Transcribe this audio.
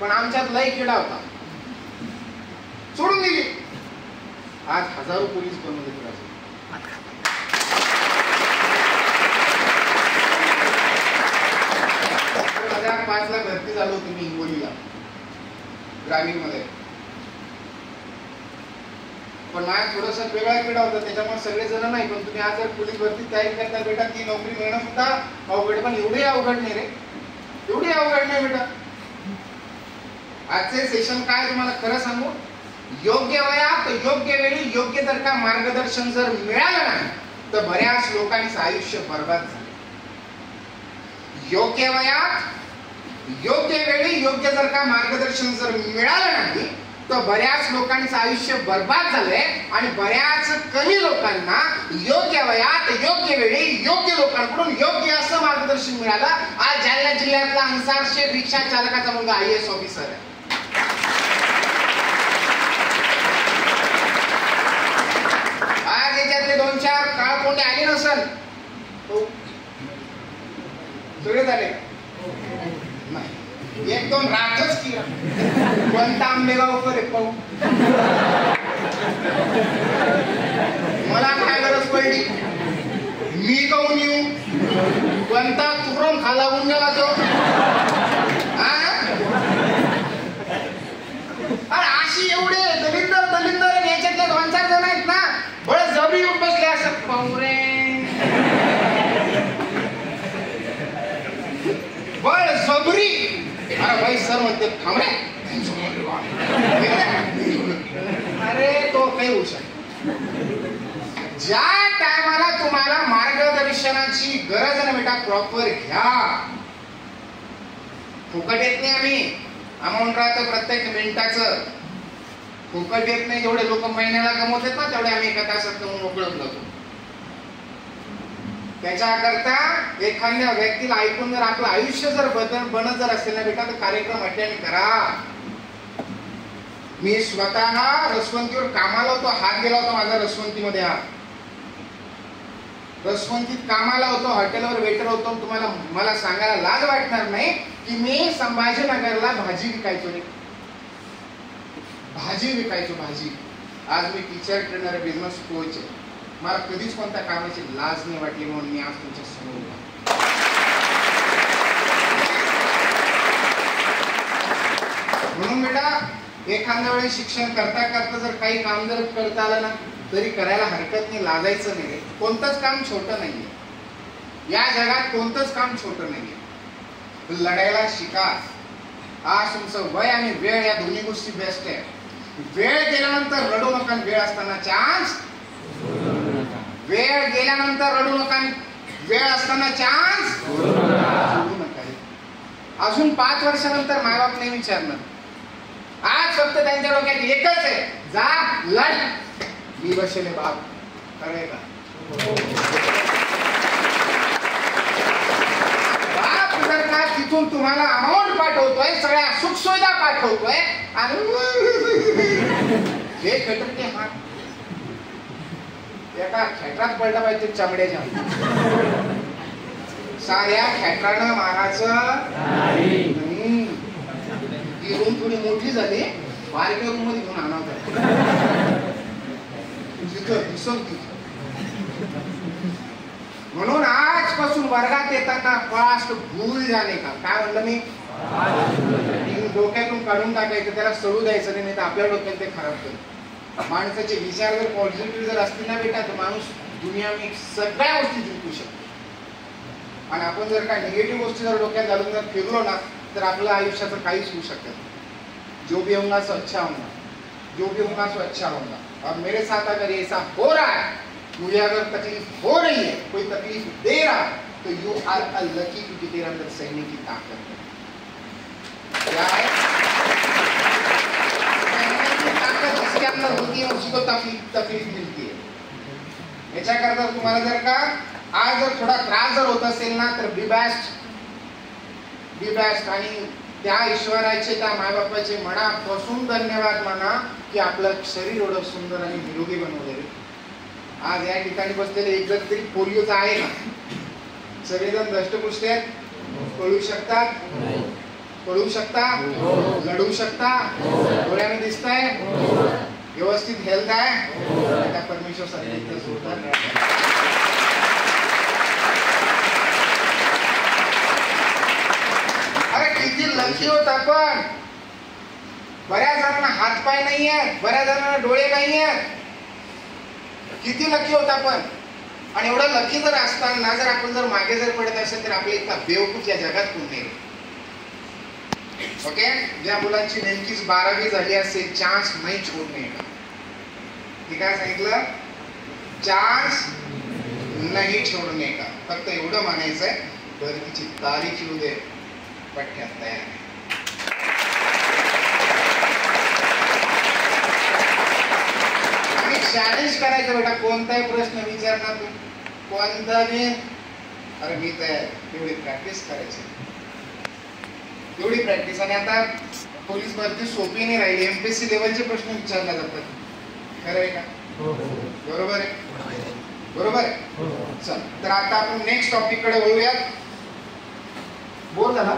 पण आमच्यात लय किडा होता, सोडून दिली. आज हजारो पोलीस बनवले. 2005 ला भरती झालो होती मी हिंगोलीला ग्रामीण मध्ये. पण माझ्या थोडासा वेगळा किडा होता, त्याच्यामुळे सगळे जण नाही. पण तुम्ही आज जर पोलीस भरती तयारी करता बेटा, ती नोकरी मिळणं सुद्धा अवघड. पण एवढी अवघड नाही रे, एवढी अवघड नाही बेटा. आजचे सेशन काय तुम्हाला खरं सांगू, योग्य वयात योग्य वेळी योग्य जर का मार्गदर्शन जर मिळालं नाही तर बऱ्याच लोकांचं आयुष्य बर्बाद झालं. योग्य वयात योग्य वेळी योग्य जर का मार्गदर्शन जर मिळालं नाही तर बऱ्याच लोकांचं आयुष्य बर्बाद झालंय. आणि बऱ्याच कमी लोकांना योग्य वयात योग्य वेळी योग्य लोकांकडून योग्य असं मार्गदर्शन मिळालं. आज जालना जिल्ह्यातला अन्सार शेख रिक्षा चालकाचा मुलगा IAS ऑफिसर आहे. आज याच्यातले 2-4 काळकोंडे आले नसल, सगळे झाले नाही, 1-2 राहतच की. कोणता आंबेगावकर आहे पाहू, मला काय गरज पडली, मी काहून येऊ, कोणता तुरण खालावून गेला तो. अशी एवढे दलिंदर याच्यातले 2-4 जण आहेत ना, बरं जबरी येऊन बसले असं पाहू रे, बळ जबरी. अरे भाई सर म्हणते थांबरे, अरे तो काही होऊ शकतो. ज्या टायमाला तुम्हाला मार्गदर्शनाची गरज आहे ना बेटा, प्रॉपर घ्या. फुकट येत नाही. आम्ही अमाऊंट राहतं प्रत्येक मिनिटाचं, फुकट येत नाही. जेवढे लोक महिन्याला कमवतात ना तेवढे आम्ही एका तासात मोकळत जातो. त्याच्याकरता एखाद्या व्यक्तीला ऐकून जर आपलं आयुष्य जर बनत जर असेल ना बेटा, तर कार्यक्रम अटेंड करा. मी स्वतः रसवंतीवर कामाला होतो, हात गेला होता माझा रसवंतीमध्ये. रसवंतीत कामाला होतो, हॉटेलवर वेटर होतो. तुम्हाला मला सांगायला लाज वाटणार नाही की मी संभाजीनगरला भाजी विकायचो रे, भाजी विकायचो भाजी. आज मी टीचर ट्रेनर, बिझनेस कोच आहे. मला कधीच कोणत्या कामाची लाज नाही वाटली, म्हणून मी आज तुमच्या समोर उभा. म्हणून बेटा, एखाद्या वेळेस शिक्षण करता करता जर काही काम जर करता आलं ना तरी करायला हरकत नाही, लाजायचं नाही. कोणतंच काम छोटं नाहीये या जगात, कोणतंच काम छोटं नाहीये. लढायला शिका. आज तुमचं वय आणि वेळ या दोन्ही गोष्टी बेस्ट आहे. वेळ गेल्यानंतर रडू नका, वेळ असताना चान्स, वेळ गेल्यानंतर रडू नका, वेळ असताना चान्स सोडू नका. अजून 5 वर्षानंतर मायबाप नाही विचारणार. आज फक्त त्यांच्या डोक्यात एकच आहे, जा लढ, मी बसले बाप. कळेल का? बाप जर का तिथून तुम्हाला अमाऊंट पाठवतोय, सगळ्या सुखसुविधा पाठवतोय आणि हे खटके हात एका खेटरात पडला पाहिजे चमड्याच्या. साऱ्या खेटरानं मारायचं नाही. ती रूम थोडी मोठी झाली, बारक्या रूम मध्ये घेऊन आणावं तिथं दिसत. म्हणून आजपासून वर्गात येताना फास्ट भूल जाणे का, काय म्हणलं मी, डोक्यातून काढून टाकायचं, त्याला सडू द्यायचं नाही, तर आपल्या डोक्यात ते खराब करत. माणसाचे विचार जर पॉझिटिव्ह जर असतील ना बेटा, तर माणूस दुनिया में सगळ्या गोष्टी जिंकू शकतो. आणि आपण जर काय निगेटिव्ह गोष्टी जर डोक्यात घालून जर फिरलो ना तर आपल्या आयुष्याचं काहीच होऊ शकत नाही. जो भी होगा सो अच्छा होगा, जो भी होगा सो अच्छा होगा. और मेरे साथ अगर ऐसा हो रहा है, मुझे अगर तकलीफ हो रही है, कोई तकलीफ दे रहा है, तो यू आर अ लकी, क्योंकि तेरे अंदर सहने की ताकत है. क्या है? ताकत जिसके अंदर होती है उसी को तकलीफ मिलती है. याच्याकरता तुम्हाला जर का आज जर थोडा त्रास जर होत असेल ना तर बी बेस्ट. आणि त्या ईश्वराचे, त्या मायबापाचे मनापासून धन्यवाद माना की आपलं शरीर एवढं सुंदर आणि निरोगी बनवलेलं. आज या ठिकाणी बसलेले एक जण तरी पोलिओचा आहे ना, सगळेजण दष्टपुष्ट आहेत, कळू शकतात. पळू शकता, लढू शकता, डोळ्याने दिसताय, व्यवस्थित हेल्थ आहे, त्या परमेश्वर साठी जोरदार. अरे किती लकी होत आपण. बऱ्याच जणांना हातपाय नाही आहेत, बऱ्याच जणांना डोळे नाही आहेत. किती लकी होत आपण. आणि एवढं लकी जर असताना जर आपण जर मागे जर पडत असेल तर आपल्या इतका बेवकूफ या जगात कोण नाही. ओके, ज्या मुलांची नेमकीच 12वी झाली असेल, चान्स नाही छोडणे का. ठीक आहे, सांगितलं, चान्स नाही छोडणे का. फक्त एवढं म्हणायचंय, भरतीची तारीख येऊ दे, पठ्यात तयार आहे. आणि चॅलेंज करायचं बेटा, कोणताही प्रश्न विचारणार तू, कोणताही. अरे मी तयार, एवढी प्रॅक्टिस करायची, एवढी प्रॅक्टिस. आणि आता पोलीस भरती सोपी नाही राहिली, एमपीएससी लेवलचे प्रश्न विचारले जातात. खरं आहे का? बरोबर आहे, बरोबर आहे. चल, तर आता आपण नेक्स्ट टॉपिक कडे वळूयात. बोल झाला.